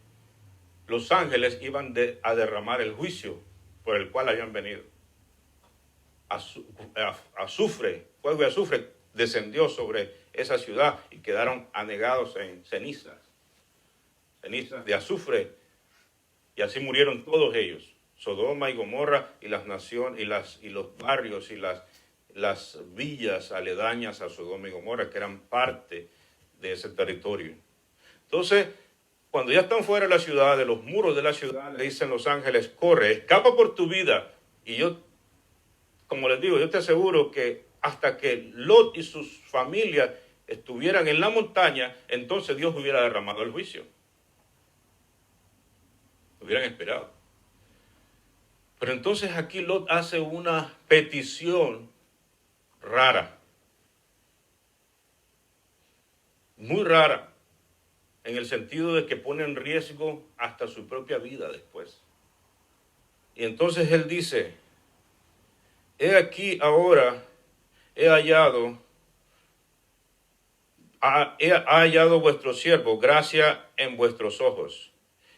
los ángeles iban a derramar el juicio por el cual habían venido. Azufre, fuego y azufre descendió sobre esa ciudad y quedaron anegados en cenizas de azufre, y así murieron todos ellos, Sodoma y Gomorra y las naciones y los barrios y las villas aledañas a Sodoma y Gomorra, que eran parte de ese territorio. Entonces, cuando ya están fuera de la ciudad, de los muros de la ciudad, le dicen los ángeles, corre, escapa por tu vida. Y yo, como les digo, yo te aseguro que hasta que Lot y sus familias estuvieran en la montaña, entonces Dios hubiera derramado el juicio. Hubieran esperado. Pero entonces aquí Lot hace una petición rara. Muy rara. En el sentido de que pone en riesgo hasta su propia vida después. Y entonces él dice, he aquí ahora ha hallado vuestro siervo gracia en vuestros ojos,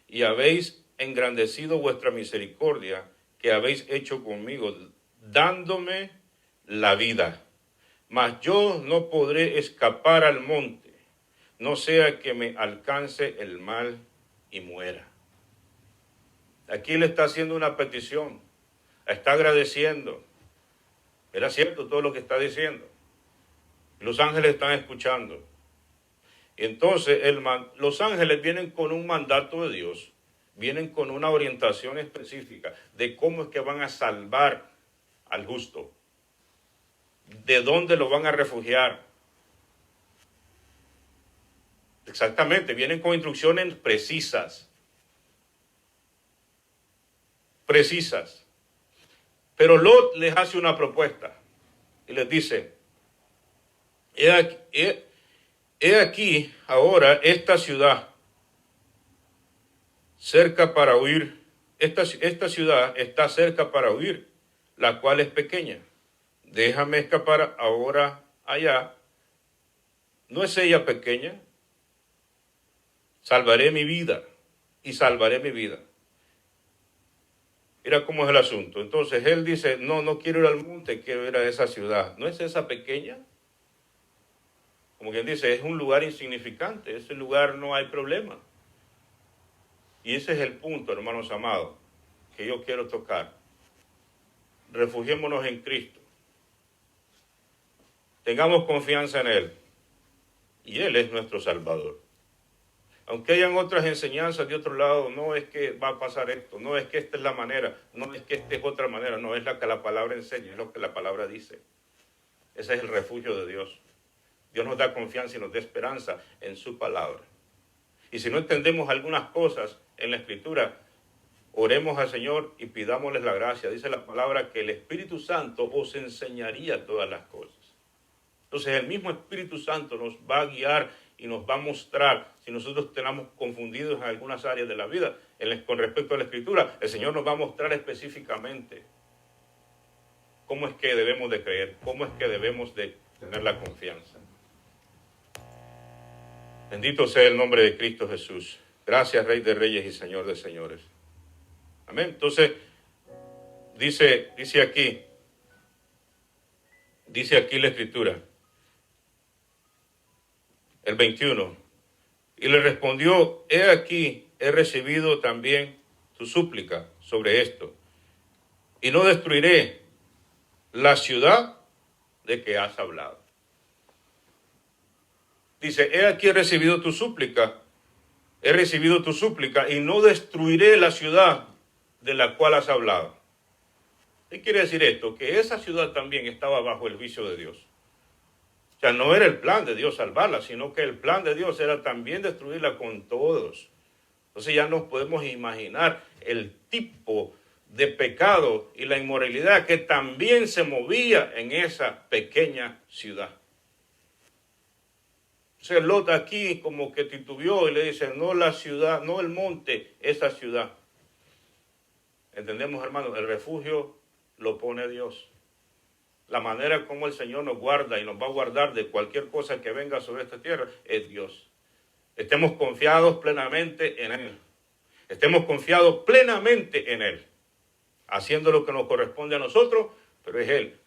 y habéis engrandecido vuestra misericordia que habéis hecho conmigo, dándome la vida. Mas yo no podré escapar al monte, no sea que me alcance el mal y muera. Aquí le está haciendo una petición, está agradeciendo. Era cierto todo lo que está diciendo. Los ángeles están escuchando. Y entonces los ángeles vienen con un mandato de Dios, vienen con una orientación específica de cómo es que van a salvar al justo, de dónde lo van a refugiar. Exactamente, vienen con instrucciones precisas. Pero Lot les hace una propuesta y les dice, he aquí ahora esta ciudad cerca para huir, esta ciudad está cerca para huir, la cual es pequeña. Déjame escapar ahora allá. ¿No es ella pequeña? Salvaré mi vida y salvaré mi vida. Mira cómo es el asunto. Entonces él dice, no quiero ir al monte, quiero ir a esa ciudad. ¿No es esa pequeña? Como quien dice, es un lugar insignificante, ese lugar no hay problema. Y ese es el punto, hermanos amados, que yo quiero tocar. Refugiémonos en Cristo. Tengamos confianza en Él. Y Él es nuestro Salvador. Aunque hayan otras enseñanzas de otro lado, no es que va a pasar esto, no es que esta es la manera, no es que esta es otra manera, no es la que la palabra enseña, es lo que la palabra dice. Ese es el refugio de Dios. Dios nos da confianza y nos da esperanza en su palabra. Y si no entendemos algunas cosas en la Escritura, oremos al Señor y pidámosle la gracia. Dice la palabra que el Espíritu Santo os enseñaría todas las cosas. Entonces el mismo Espíritu Santo nos va a guiar y nos va a mostrar, si nosotros tenemos confundidos en algunas áreas de la vida con respecto a la Escritura, el Señor nos va a mostrar específicamente cómo es que debemos de creer, cómo es que debemos de tener la confianza. Bendito sea el nombre de Cristo Jesús. Gracias, Rey de Reyes y Señor de Señores. Amén. Entonces, dice aquí la Escritura, el 21, y le respondió, he aquí, he recibido también tu súplica sobre esto, y no destruiré la ciudad de que has hablado. Dice, he aquí he recibido tu súplica, y no destruiré la ciudad de la cual has hablado. ¿Qué quiere decir esto? Que esa ciudad también estaba bajo el juicio de Dios. O sea, no era el plan de Dios salvarla, sino que el plan de Dios era también destruirla con todos. Entonces ya nos podemos imaginar el tipo de pecado y la inmoralidad que también se movía en esa pequeña ciudad. Entonces Lot aquí como que titubeó y le dice, no la ciudad, no el monte, esa ciudad. Entendemos, hermanos, el refugio lo pone Dios. La manera como el Señor nos guarda y nos va a guardar de cualquier cosa que venga sobre esta tierra es Dios. Estemos confiados plenamente en Él. Estemos confiados plenamente en Él, haciendo lo que nos corresponde a nosotros, pero es Él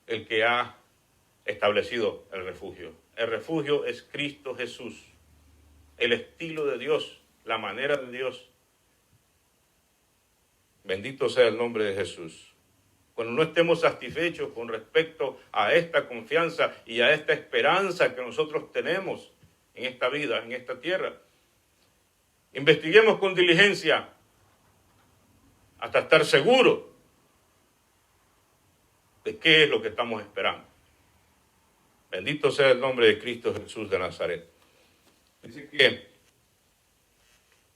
el que ha establecido el refugio. El refugio es Cristo Jesús, el estilo de Dios, la manera de Dios. Bendito sea el nombre de Jesús. Cuando no estemos satisfechos con respecto a esta confianza y a esta esperanza que nosotros tenemos en esta vida, en esta tierra, investiguemos con diligencia hasta estar seguros de qué es lo que estamos esperando. Bendito sea el nombre de Cristo Jesús de Nazaret. Dice que,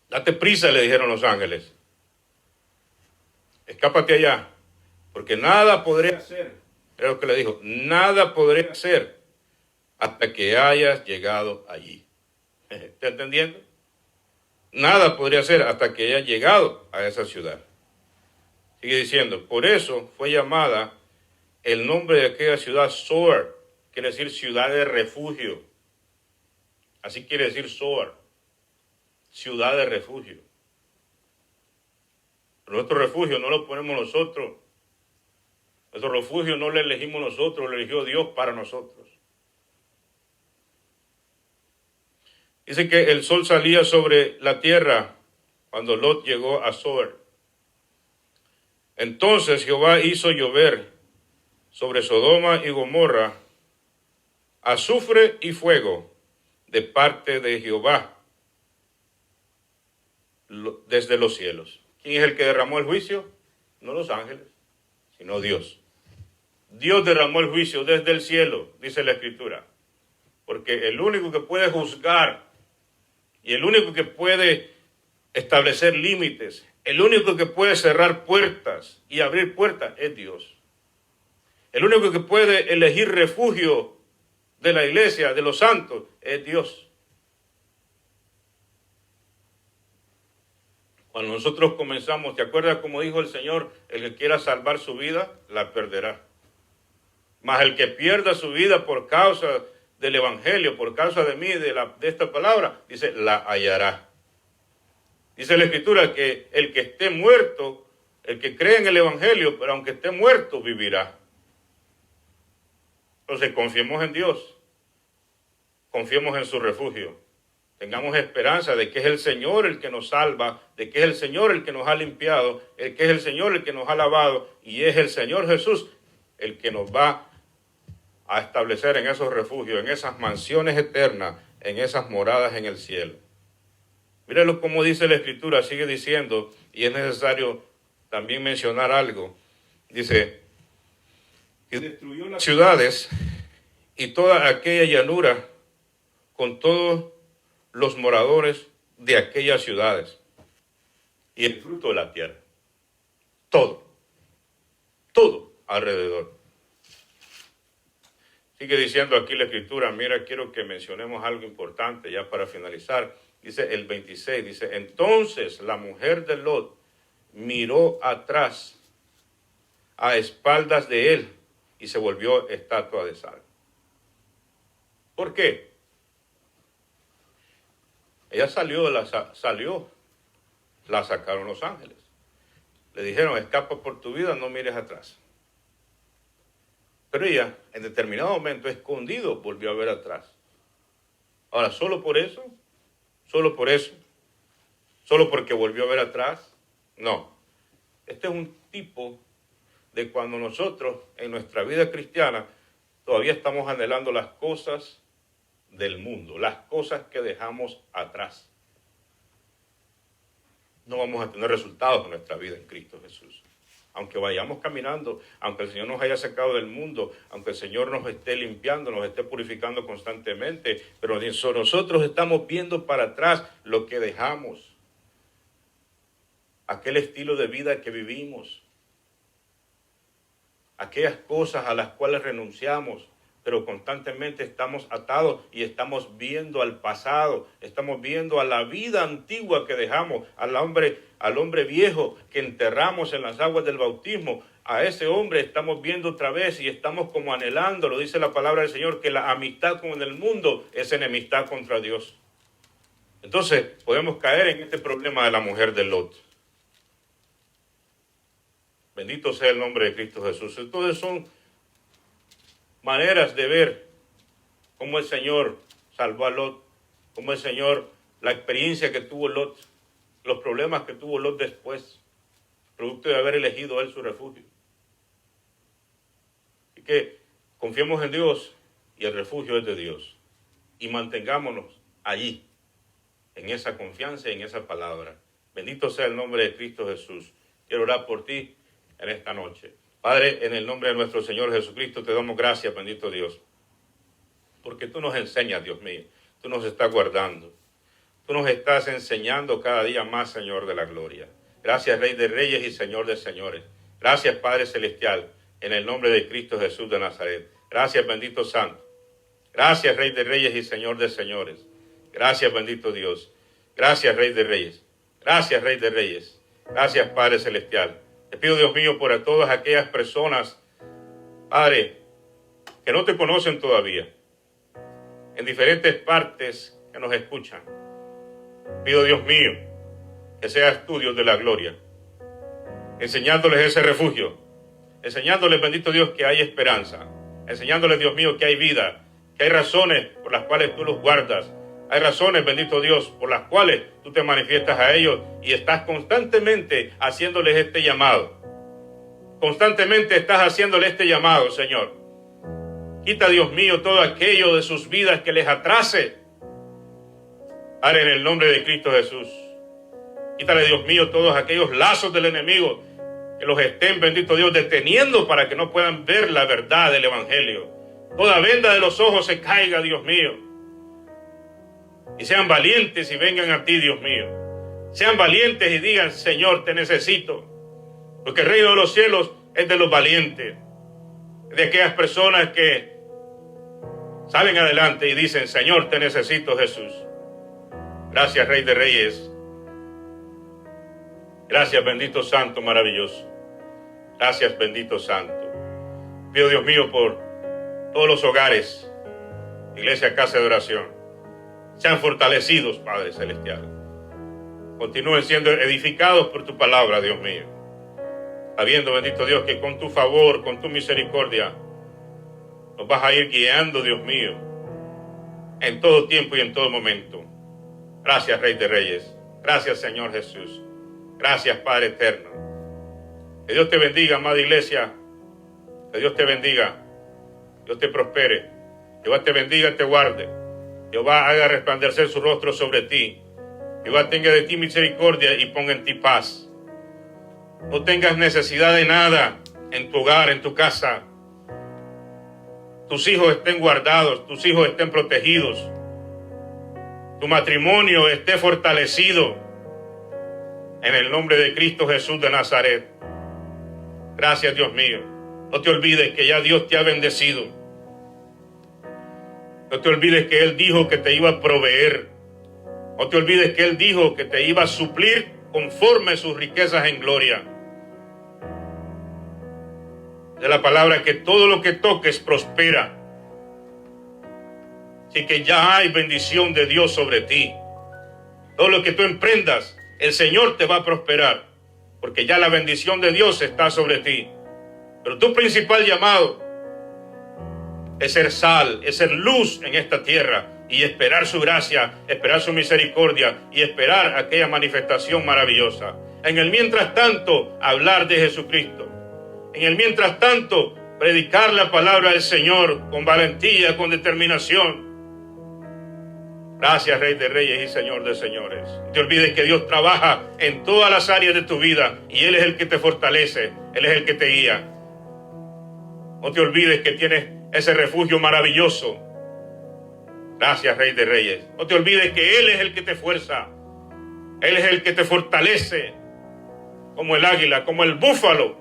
date prisa, le dijeron los ángeles. Escápate allá, porque nada podré hacer. Es lo que le dijo, nada podré hacer hasta que hayas llegado allí. ¿Está entendiendo? Nada podría hacer hasta que hayas llegado a esa ciudad. Sigue diciendo, por eso fue llamada el nombre de aquella ciudad, Zoar, quiere decir ciudad de refugio. Así quiere decir Zoar, ciudad de refugio. Pero nuestro refugio no lo ponemos nosotros. Nuestro refugio no lo elegimos nosotros, lo eligió Dios para nosotros. Dice que el sol salía sobre la tierra cuando Lot llegó a Zoar. Entonces Jehová hizo llover sobre Sodoma y Gomorra azufre y fuego de parte de Jehová desde los cielos. ¿Quién es el que derramó el juicio? No los ángeles, sino Dios. Dios derramó el juicio desde el cielo, dice la Escritura. Porque el único que puede juzgar y el único que puede establecer límites, el único que puede cerrar puertas y abrir puertas es Dios. El único que puede elegir refugio de la iglesia, de los santos, es Dios. Cuando nosotros comenzamos, ¿te acuerdas como dijo el Señor? El que quiera salvar su vida, la perderá. Mas el que pierda su vida por causa del evangelio, por causa de mí, de esta palabra, dice, la hallará. Dice la Escritura que el que esté muerto, el que cree en el evangelio, pero aunque esté muerto, vivirá. Entonces confiemos en Dios, confiemos en su refugio, tengamos esperanza de que es el Señor el que nos salva, de que es el Señor el que nos ha limpiado, que es el Señor el que nos ha lavado y es el Señor Jesús el que nos va a establecer en esos refugios, en esas mansiones eternas, en esas moradas en el cielo. Mírenlo como dice la Escritura, sigue diciendo, y es necesario también mencionar algo. Dice, que destruyó las ciudades y toda aquella llanura con todos los moradores de aquellas ciudades y el fruto de la tierra. Todo alrededor. Sigue diciendo aquí la Escritura, mira, quiero que mencionemos algo importante ya para finalizar. Dice el 26, dice, entonces la mujer de Lot miró atrás a espaldas de él y se volvió estatua de sal. ¿Por qué? Ella salió, la sacaron los ángeles. Le dijeron, escapa por tu vida, no mires atrás. Pero ella, en determinado momento, escondido, volvió a ver atrás. Ahora, ¿solo por eso? ¿Solo porque volvió a ver atrás? No. Este es un tipo de cuando nosotros, en nuestra vida cristiana, todavía estamos anhelando las cosas del mundo, las cosas que dejamos atrás. No vamos a tener resultados en nuestra vida en Cristo Jesús. Aunque vayamos caminando, aunque el Señor nos haya sacado del mundo, aunque el Señor nos esté limpiando, nos esté purificando constantemente, pero nosotros estamos viendo para atrás lo que dejamos, aquel estilo de vida que vivimos, aquellas cosas a las cuales renunciamos, pero constantemente estamos atados y estamos viendo al pasado, estamos viendo a la vida antigua que dejamos, al hombre viejo que enterramos en las aguas del bautismo. A ese hombre estamos viendo otra vez y estamos como anhelando, lo dice la palabra del Señor, que la amistad con el mundo es enemistad contra Dios. Entonces podemos caer en este problema de la mujer de Lot. Bendito sea el nombre de Cristo Jesús. Entonces son maneras de ver cómo el Señor salvó a Lot, cómo el Señor, la experiencia que tuvo Lot, los problemas que tuvo Lot después, producto de haber elegido él su refugio. Así que confiemos en Dios y el refugio es de Dios. Y mantengámonos allí, en esa confianza y en esa palabra. Bendito sea el nombre de Cristo Jesús. Quiero orar por ti en esta noche. Padre, en el nombre de nuestro Señor Jesucristo, te damos gracias, bendito Dios, porque tú nos enseñas, Dios mío, tú nos estás guardando, tú nos estás enseñando cada día más, Señor de la gloria. Gracias, Rey de Reyes y Señor de Señores. Gracias, Padre Celestial, en el nombre de Cristo Jesús de Nazaret. Gracias, bendito Santo. Gracias, Rey de Reyes y Señor de Señores. Gracias, bendito Dios. Gracias, Rey de Reyes. Gracias, Rey de Reyes. Gracias, Padre Celestial. Te pido, Dios mío, por todas aquellas personas Padre, que no te conocen todavía, en diferentes partes que nos escuchan. Pido, Dios mío, que seas tú, Dios de la gloria, enseñándoles ese refugio, enseñándoles, bendito Dios, que hay esperanza, enseñándoles, Dios mío, que hay vida, que hay razones por las cuales tú los guardas, hay razones, bendito Dios, por las cuales tú te manifiestas a ellos y estás constantemente haciéndoles este llamado. Constantemente estás haciéndoles este llamado, Señor. Quita, Dios mío, todo aquello de sus vidas que les atrase. Padre, en el nombre de Cristo Jesús. Quítale, Dios mío, todos aquellos lazos del enemigo que los estén, bendito Dios, deteniendo para que no puedan ver la verdad del Evangelio. Toda venda de los ojos se caiga, Dios mío. Y sean valientes y vengan a ti, Dios mío. Sean valientes y digan, Señor, te necesito. Porque el reino de los cielos es de los valientes. De aquellas personas que salen adelante y dicen, Señor, te necesito, Jesús. Gracias, Rey de Reyes. Gracias, bendito Santo, maravilloso. Gracias, bendito Santo. Pido, Dios mío, por todos los hogares, iglesia, casa de oración. Sean fortalecidos, Padre Celestial. Continúen siendo edificados por tu palabra, Dios mío. Sabiendo, bendito Dios, que con tu favor, con tu misericordia, nos vas a ir guiando, Dios mío, en todo tiempo y en todo momento. Gracias, Rey de Reyes. Gracias, Señor Jesús. Gracias, Padre eterno. Que Dios te bendiga, amada iglesia. Que Dios te bendiga. Dios te prospere. Jehová te bendiga y te guarde. Jehová haga resplandecer su rostro sobre ti. Jehová tenga de ti misericordia y ponga en ti paz. No tengas necesidad de nada en tu hogar, en tu casa. Tus hijos estén guardados, tus hijos estén protegidos. Tu matrimonio esté fortalecido. En el nombre de Cristo Jesús de Nazaret. Gracias, Dios mío. No te olvides que ya Dios te ha bendecido. No te olvides que Él dijo que te iba a proveer. No te olvides que Él dijo que te iba a suplir conforme a sus riquezas en gloria. De la palabra que todo lo que toques prospera. Así que ya hay bendición de Dios sobre ti. Todo lo que tú emprendas, el Señor te va a prosperar. Porque ya la bendición de Dios está sobre ti. Pero tu principal llamado es ser sal, es ser luz en esta tierra y esperar su gracia, esperar su misericordia y esperar aquella manifestación maravillosa. En el mientras tanto, hablar de Jesucristo. En el mientras tanto, predicar la palabra del Señor con valentía, con determinación. Gracias, Rey de Reyes y Señor de Señores. No te olvides que Dios trabaja en todas las áreas de tu vida y Él es el que te fortalece, Él es el que te guía. No te olvides que tienes ese refugio maravilloso. Gracias, Rey de Reyes. No te olvides que Él es el que te fuerza. Él es el que te fortalece. Como el águila, como el búfalo.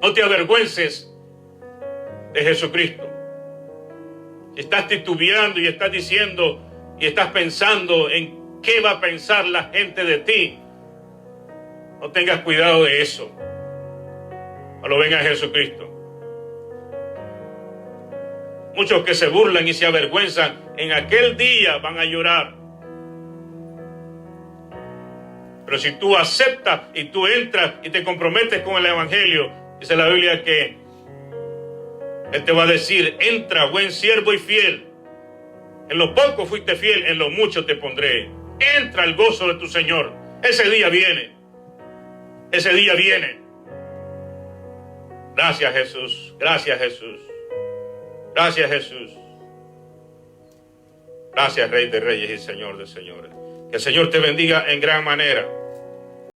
No te avergüences de Jesucristo. Si estás titubeando y estás diciendo y estás pensando en qué va a pensar la gente de ti, no tengas cuidado de eso. Cuando venga Jesucristo. Muchos que se burlan y se avergüenzan, en aquel día van a llorar. Pero si tú aceptas y tú entras y te comprometes con el Evangelio, dice la Biblia que Él te va a decir, entra, buen siervo y fiel. En lo poco fuiste fiel, en lo mucho te pondré. Entra al gozo de tu Señor. Ese día viene. Ese día viene. Gracias, Jesús. Gracias, Jesús. Gracias, Jesús. Gracias, Rey de Reyes y Señor de Señores. Que el Señor te bendiga en gran manera.